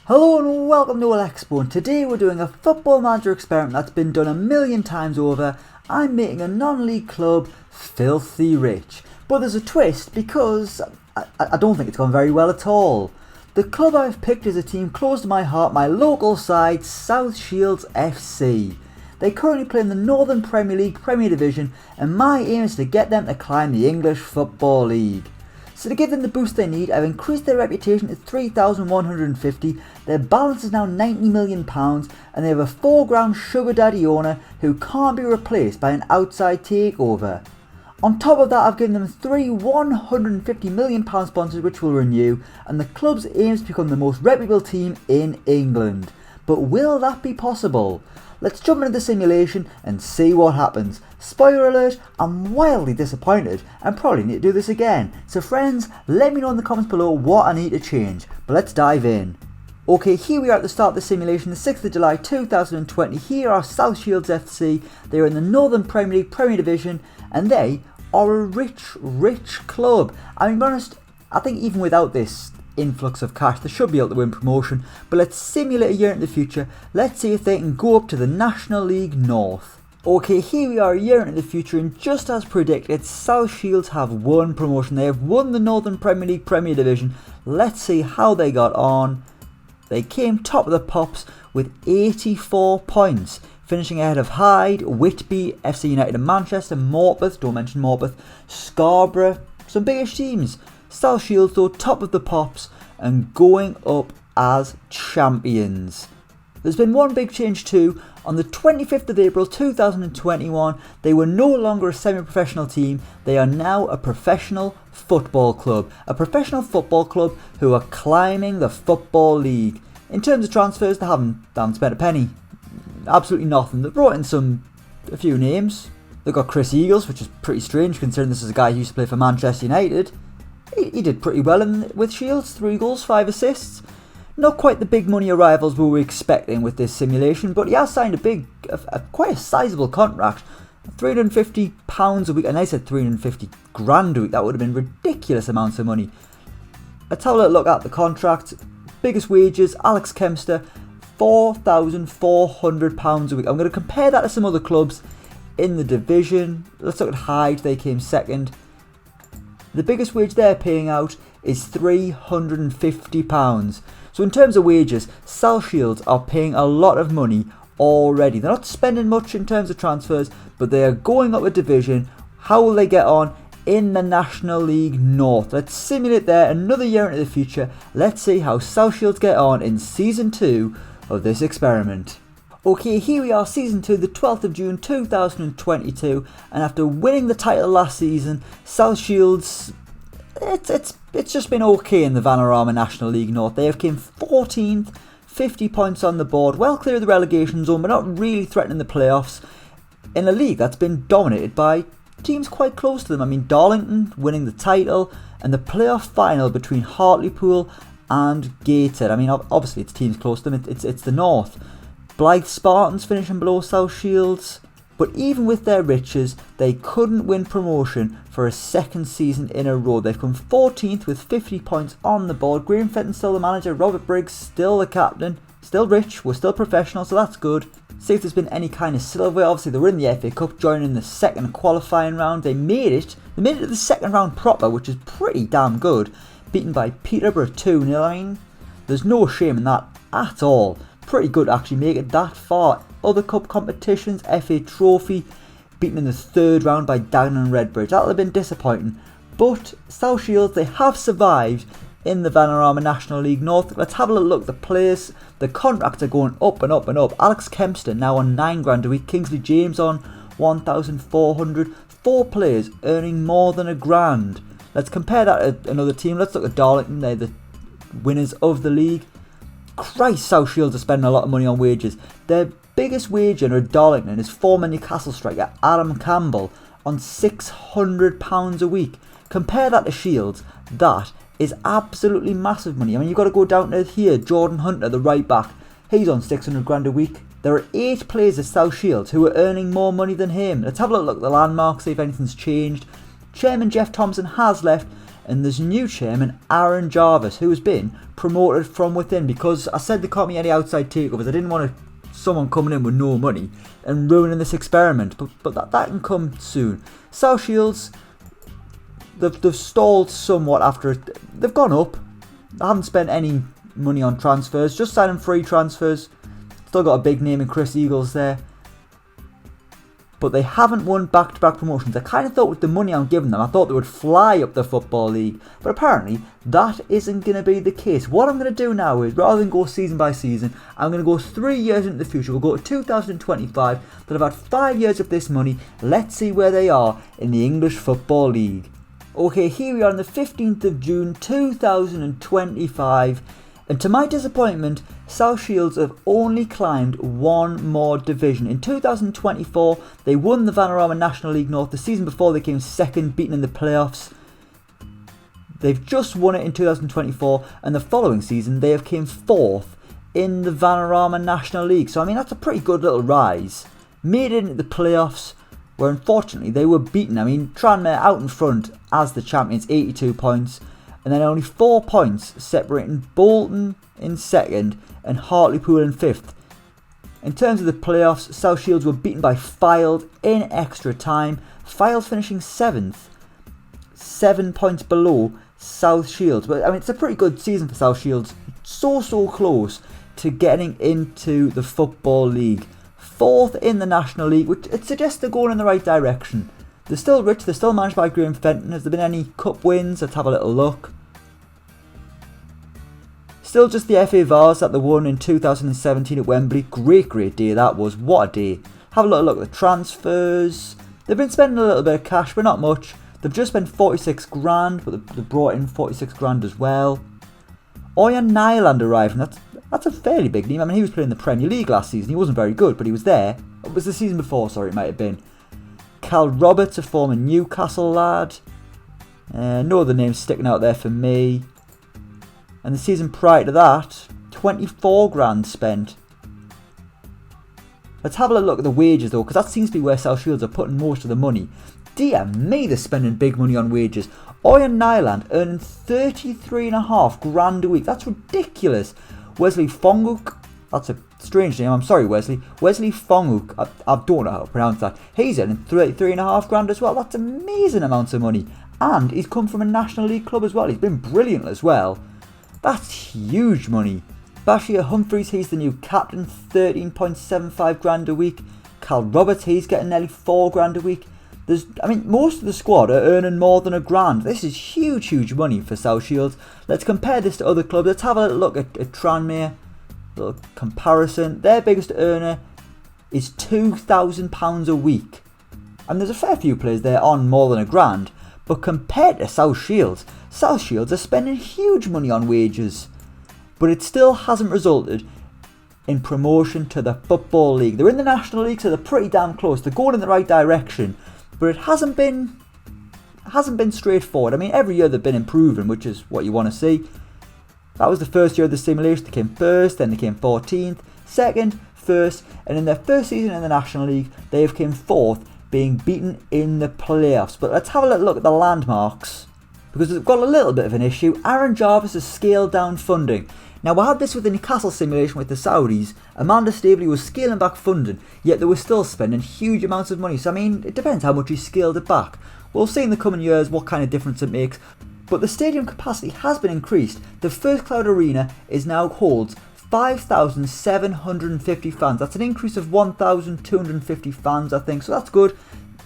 Hello and welcome to Elecspo, and today we're doing a football manager experiment that's been done a million times over. I'm making a non-league club filthy rich. But there's a twist because I don't think it's gone very well at all. The club I've picked is a team close to my heart, my local side, South Shields FC. They currently play in the Northern Premier League Premier Division, and my aim is to get them to climb the English Football League. So to give them the boost they need, I've increased their reputation to 3,150, their balance is now £90 million, and they have a foreground sugar daddy owner who can't be replaced by an outside takeover. On top of that, I've given them three £150 million sponsors which will renew, and the club's aims to become the most reputable team in England. But will that be possible? Let's jump into the simulation and see what happens. Spoiler alert, I'm wildly disappointed and probably need to do this again. So friends, let me know in the comments below what I need to change. But let's dive in. Okay, here we are at the start of the simulation, the 6th of July 2020. Here are South Shields FC. They are in the Northern Premier League Premier Division, and they are a rich club. I mean, to be honest, I think even without this influx of cash, they should be able to win promotion. But let's simulate a year in the future. Let's see if they can go up to the National League North. Okay, here we are a year into the future, and just as predicted, South Shields have won promotion. They have won the Northern Premier League Premier Division. Let's see how they got on. They came top of the pops with 84 points, finishing ahead of Hyde, Whitby, FC United of Manchester, Morpeth, don't mention Morpeth, Scarborough, some biggish teams. South Shields though top of the pops and going up as champions. There's been one big change too. On the 25th of April 2021, they were no longer a semi-professional team, they are now a professional football club. A professional football club who are climbing the Football League. In terms of transfers, they haven't spent a penny. Absolutely nothing. They brought in a few names. They've got Chris Eagles, which is pretty strange considering this is a guy who used to play for Manchester United. He did pretty well with Shields, 3 goals, 5 assists. Not quite the big money arrivals we were expecting with this simulation, but he has signed quite a sizable contract. £350 a week, and I said 350 grand a week, that would have been ridiculous amounts of money. Let's have a little look at the contract. Biggest wages, Alex Kempster, £4,400 a week. I'm going to compare that to some other clubs in the division. Let's look at Hyde, they came second. The biggest wage they're paying out is £350. So in terms of wages, South Shields are paying a lot of money already. They're not spending much in terms of transfers, but they are going up a division. How will they get on in the National League North? Let's simulate there another year into the future. Let's see how South Shields get on in Season 2 of this experiment. Okay, here we are, Season 2, the 12th of June 2022, and after winning the title last season, South Shields, it's just been okay in the Vanarama National League North. They have came 14th, 50 points on the board, well clear of the relegation zone, but not really threatening the playoffs, in a league that's been dominated by teams quite close to them. I mean, Darlington winning the title, and the playoff final between Hartlepool and Gateshead. I mean, obviously it's teams close to them, it's the North. Blythe Spartans finishing below South Shields, but even with their riches, they couldn't win promotion for a second season in a row. They've come 14th with 50 points on the board. Graham Fenton still the manager, Robert Briggs still the captain, still rich, we're still professional, so that's good. See if there's been any kind of silverware. Obviously they were in the FA Cup, joining the second qualifying round. They made it to the second round proper, which is pretty damn good. Beaten by Peterborough 2-0. I mean, there's no shame in that at all. Pretty good to actually make it that far. Other cup competitions, FA Trophy, beaten in the third round by Dagenham and Redbridge. That would have been disappointing. But South Shields, they have survived in the Vanarama National League North. Let's have a little look. The players, the contracts are going up and up and up. Alex Kempster now on 9 grand a week. Kingsley James on 1,400. 4 players earning more than £1,000. Let's compare that to another team. Let's look at Darlington. They're the winners of the league. Christ, South Shields are spending a lot of money on wages. Their biggest wage earner at Darlington is former Newcastle striker Adam Campbell on £600 a week. Compare that to Shields, that is absolutely massive money. I mean, you've got to go down to here, Jordan Hunter, the right back, he's on 600 grand a week. There are 8 players at South Shields who are earning more money than him. Let's have a look at the landmarks, see if anything's changed. Chairman Jeff Thompson has left, and there's new chairman Aaron Jarvis, who has been promoted from within, because I said there can't be any outside takeovers. I didn't want someone coming in with no money and ruining this experiment, but that can come soon. South Shields, they've stalled somewhat after they've gone up. They haven't spent any money on transfers, just signing free transfers. Still got a big name in Chris Eagles there. But they haven't won back-to-back promotions. I kind of thought with the money I'm giving them, I thought they would fly up the Football League. But apparently, that isn't going to be the case. What I'm going to do now is, rather than go season by season, I'm going to go 3 years into the future. We'll go to 2025. They've had 5 years of this money. Let's see where they are in the English Football League. Okay, here we are on the 15th of June 2025. And to my disappointment, South Shields have only climbed one more division. In 2024, they won the Vanarama National League North. The season before, they came second, beaten in the playoffs. They've just won it in 2024, and the following season, they have came fourth in the Vanarama National League. So, I mean, that's a pretty good little rise. Made it into the playoffs, where unfortunately they were beaten. I mean, Tranmere out in front as the champions, 82 points. And then only 4 points separating Bolton in second and Hartlepool in fifth. In terms of the playoffs, South Shields were beaten by Fylde in extra time. Fylde finishing 7th, 7 points below South Shields. But I mean, it's a pretty good season for South Shields. So close to getting into the Football League. 4th in the National League, which it suggests they're going in the right direction. They're still rich, they're still managed by Graham Fenton. Has there been any cup wins? Let's have a little look. Still just the FA Vase that they won in 2017 at Wembley. Great day that was. What a day. Have a little look at the transfers. They've been spending a little bit of cash, but not much. They've just spent 46 grand, but they've brought in 46 grand as well. Oyan Nyland arriving. That's a fairly big name. I mean, he was playing in the Premier League last season. He wasn't very good, but he was there. It was the season before, sorry, it might have been. Cal Roberts, a former Newcastle lad. No other names sticking out there for me. And the season prior to that, 24 grand spent. Let's have a little look at the wages though, because that seems to be where South Shields are putting most of the money. Dear me, they're spending big money on wages. Oyan Nyland earning 33.5 grand a week. That's ridiculous. Wesley Fonguk, that's a strange name, I'm sorry Wesley. Wesley Fonguk, I don't know how to pronounce that. He's earning 33.5 grand as well. That's amazing amounts of money. And he's come from a National League club as well. He's been brilliant as well. That's huge money. Bashir Humphreys, he's the new captain, 13.75 grand a week. Cal Roberts, he's getting nearly 4 grand a week. Most of the squad are earning more than £1,000. This is huge money for South Shields. Let's compare this to other clubs. Let's have a little look at Tranmere. A little comparison. Their biggest earner is £2,000 a week. And there's a fair few players there on more than £1,000. But compared to South Shields are spending huge money on wages. But it still hasn't resulted in promotion to the Football League. They're in the National League, so they're pretty damn close. They're going in the right direction. But it hasn't been straightforward. I mean, every year they've been improving, which is what you want to see. That was the first year of the simulation. They came first, then they came 14th, second, first, and in their first season in the National League, they have came fourth, being beaten in the playoffs. But let's have a little look at the landmarks, because they've got a little bit of an issue. Aaron Jarvis has scaled down funding. Now, we had this with the Newcastle simulation with the Saudis. Amanda Staveley was scaling back funding, yet they were still spending huge amounts of money. So, I mean, it depends how much you scaled it back. We'll see in the coming years what kind of difference it makes. But the stadium capacity has been increased. The First Cloud Arena now holds 5,750 fans. That's an increase of 1,250 fans, I think. So that's good.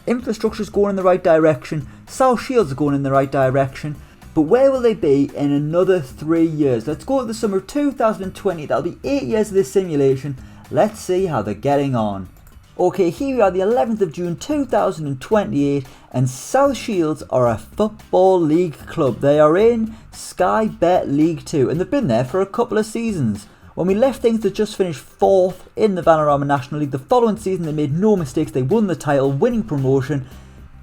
Infrastructure's going in the right direction. South Shields are going in the right direction. But where will they be in another 3 years? Let's go to the summer of 2020. That'll be 8 years of this simulation. Let's see how they're getting on. Okay, here we are, the 11th of June 2028, and South Shields are a Football League club. They are in Sky Bet League 2, and they've been there for a couple of seasons. When we left things, they just finished 4th in the Vanarama National League. The following season, they made no mistakes. They won the title, winning promotion.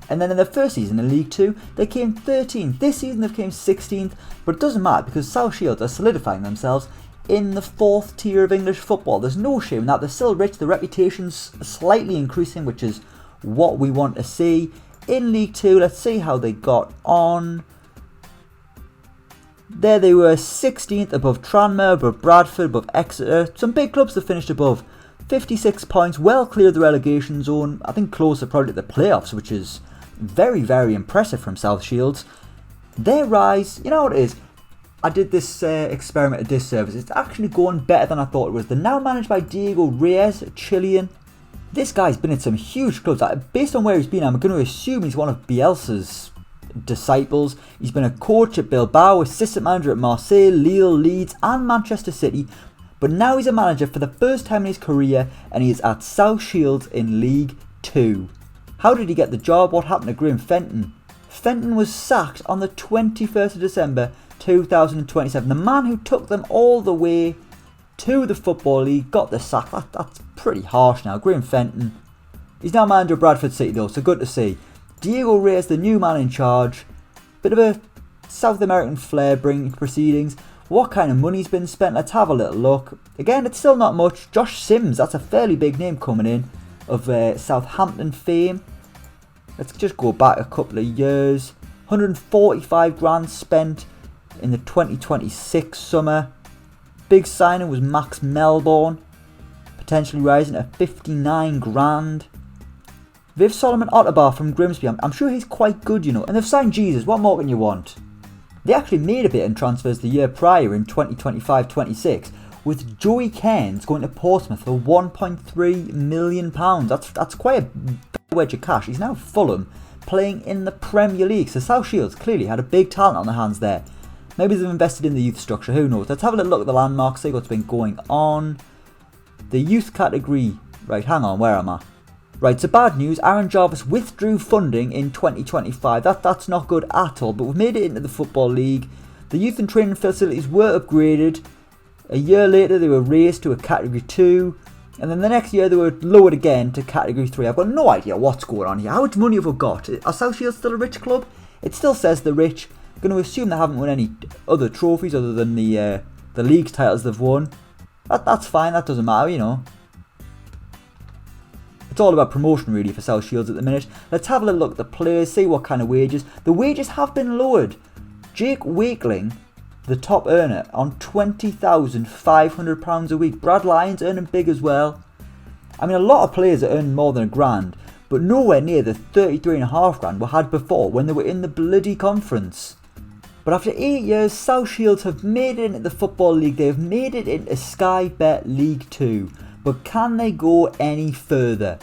And then in their first season in League 2, they came 13th. This season, they've came 16th, but it doesn't matter because South Shields are solidifying themselves in the 4th tier of English football. There's no shame in that. They're still rich. The reputation's slightly increasing, which is what we want to see. In League 2, let's see how they got on. There they were 16th above Tranmere, above Bradford, above Exeter. Some big clubs that finished above. 56 points, well clear of the relegation zone. I think closer probably to the playoffs, which is very, very impressive from South Shields. Their rise, you know what it is? I did this experiment a disservice. It's actually going better than I thought it was. They're now managed by Diego Reyes, a Chilean. This guy's been in some huge clubs. Based on where he's been, I'm going to assume he's one of Bielsa's disciples. He's been a coach at Bilbao, assistant manager at Marseille, Lille, Leeds and Manchester City. But now he's a manager for the first time in his career, and he is at South Shields in League 2. How did he get the job? What happened to Graham Fenton? Fenton was sacked on the 21st of December 2027. The man who took them all the way to the Football League got the sack. That's pretty harsh now. Graham Fenton. He's now manager of Bradford City though, so good to see. Diego Reyes, the new man in charge. Bit of a South American flair bringing proceedings. What kind of money's been spent? Let's have a little look. Again, it's still not much. Josh Sims, that's a fairly big name coming in, of Southampton fame. Let's just go back a couple of years. 145 grand spent in the 2026 summer. Big signing was Max Melbourne, potentially rising to 59 grand. Viv Solomon Otterbar from Grimsby, I'm sure he's quite good, you know. And they've signed Jesus, what more can you want? They actually made a bit in transfers the year prior in 2025-26 with Joey Cairns going to Portsmouth for £1.3 million. That's quite a wedge of cash. He's now Fulham playing in the Premier League. So South Shields clearly had a big talent on their hands there. Maybe they've invested in the youth structure, who knows. Let's have a little look at the landmarks, see what's been going on. The youth category, right, hang on, where am I? Right, so bad news, Aaron Jarvis withdrew funding in 2025. That's not good at all, but we've made it into the Football League. The youth and training facilities were upgraded. A year later, they were raised to a Category 2. And then the next year, they were lowered again to Category 3. I've got no idea what's going on here. How much money have we got? Are South Shields still a rich club? It still says they're rich. I'm going to assume they haven't won any other trophies other than the league titles they've won. That's fine, that doesn't matter, you know. It's all about promotion really for South Shields at the minute. Let's have a little look at the players, see what kind of wages. The wages have been lowered. Jake Wakeling, the top earner, on £20,500 a week. Brad Lyons earning big as well. I mean, a lot of players are earning more than £1,000, but nowhere near the 33.5 grand we had before when they were in the bloody conference. But after 8 years, South Shields have made it into the Football League. They have made it into Sky Bet League 2. But can they go any further?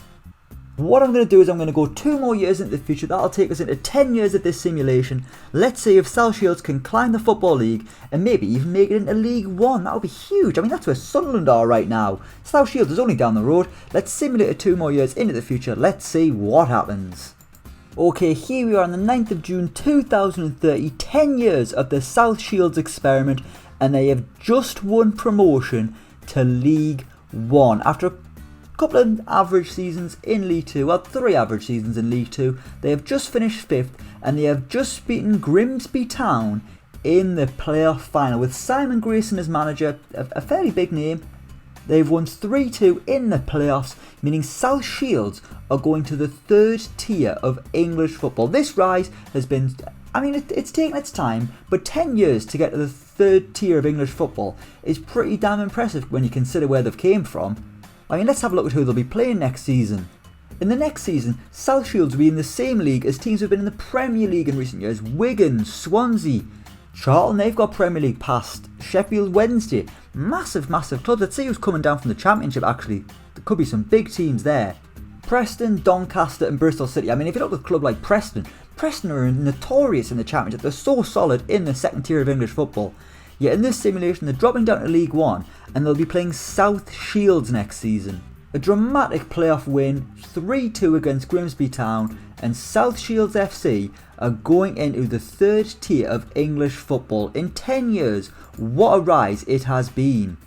What I'm going to do is I'm going to go 2 more years into the future. That'll take us into 10 years of this simulation. Let's see if South Shields can climb the Football League and maybe even make it into League 1. That would be huge. I mean, that's where Sunderland are right now. South Shields is only down the road. Let's simulate it 2 more years into the future. Let's see what happens. Okay, here we are on the 9th of June 2030. 10 years of the South Shields experiment, and they have just won promotion to League 1 after a couple of average seasons in League 2, well 3 average seasons in League 2. They have just finished 5th and they have just beaten Grimsby Town in the playoff final with Simon Grayson as manager, a fairly big name. They've won 3-2 in the playoffs, meaning South Shields are going to the 3rd tier of English football. This rise has been, I mean, it's taken its time, but 10 years to get to the 3rd tier of English football is pretty damn impressive when you consider where they've came from. I mean, let's have a look at who they'll be playing next season. In the next season, South Shields will be in the same league as teams who have been in the Premier League in recent years. Wigan, Swansea, Charlton, they've got Premier League past. Sheffield Wednesday, massive clubs. Let's see who's coming down from the Championship actually. There could be some big teams there. Preston, Doncaster and Bristol City. I mean, if you look at a club like Preston are notorious in the Championship. They're so solid in the 2nd tier of English football. Yet in this simulation, they're dropping down to League 1 and they'll be playing South Shields next season. A dramatic playoff win, 3-2 against Grimsby Town, and South Shields FC are going into the 3rd tier of English football. In 10 years, what a rise it has been.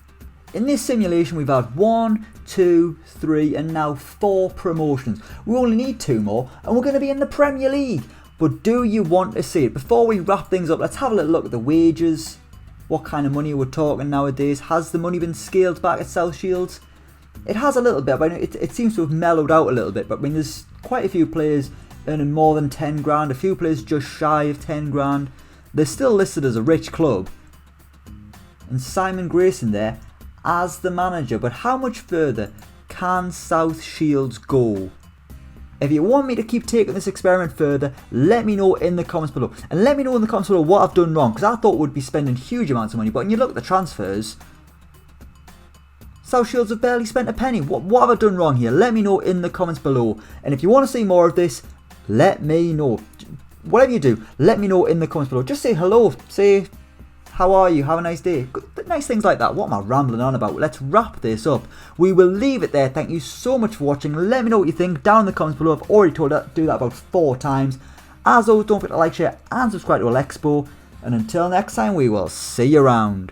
In this simulation, we've had 1, 2, 3 and now 4 promotions. We only need 2 more and we're going to be in the Premier League. But do you want to see it? Before we wrap things up, let's have a little look at the wages. What kind of money we're talking nowadays? Has the money been scaled back at South Shields? It has a little bit, but it seems to have mellowed out a little bit. But I mean, there's quite a few players earning more than 10 grand, a few players just shy of 10 grand. they're still listed as a rich club. And Simon Grayson there as the manager. But how much further can South Shields go? If you want me to keep taking this experiment further, let me know in the comments below. And let me know in the comments below what I've done wrong, because I thought we'd be spending huge amounts of money. But when you look at the transfers, South Shields have barely spent a penny. What have I done wrong here? Let me know in the comments below. And if you want to see more of this, let me know. Whatever you do, let me know in the comments below. Just say hello. Say, how are you? Have a nice day. Nice things like that. What am I rambling on about? Let's wrap this up. We will leave it there. Thank you so much for watching. Let me know what you think down in the comments below. I've already told you to do that about 4 times. As always, don't forget to like, share and subscribe to Elecspo. And until next time, we will see you around.